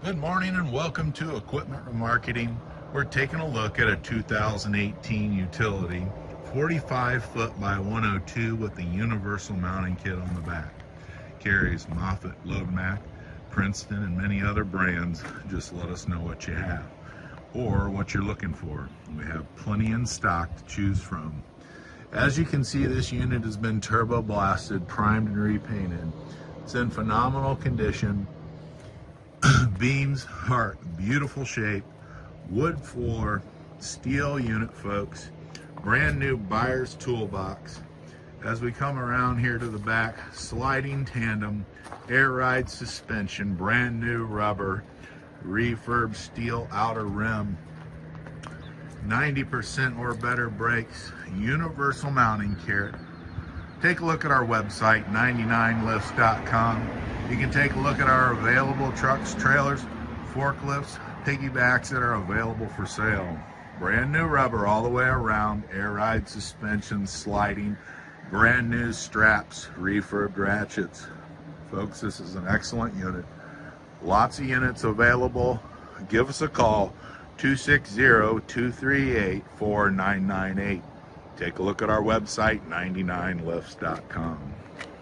Good morning and welcome to Equipment Remarketing. We're taking a look at a 2018 utility, 45 foot by 102 with the universal mounting kit on the back. Carries Moffett, Loadmac, Princeton, and many other brands. Just let us know what you have or what you're looking for. We have plenty in stock to choose from. As you can see, this unit has been turbo blasted, primed, and repainted. It's in phenomenal condition. Beams are beautiful shape, wood floor, steel unit, folks. Brand new buyer's toolbox. As we come around here to the back, sliding tandem, air ride suspension, brand new rubber, refurb steel outer rim, 90% or better brakes, universal mounting kit. Take a look at our website, 99lifts.com. You can take a look at our available trucks, trailers, forklifts, piggybacks that are available for sale. Brand new rubber all the way around, air ride suspension, sliding, brand new straps, refurbed ratchets. Folks, this is an excellent unit. Lots of units available. Give us a call, 260-238-4998. Take a look at our website, 99lifts.com.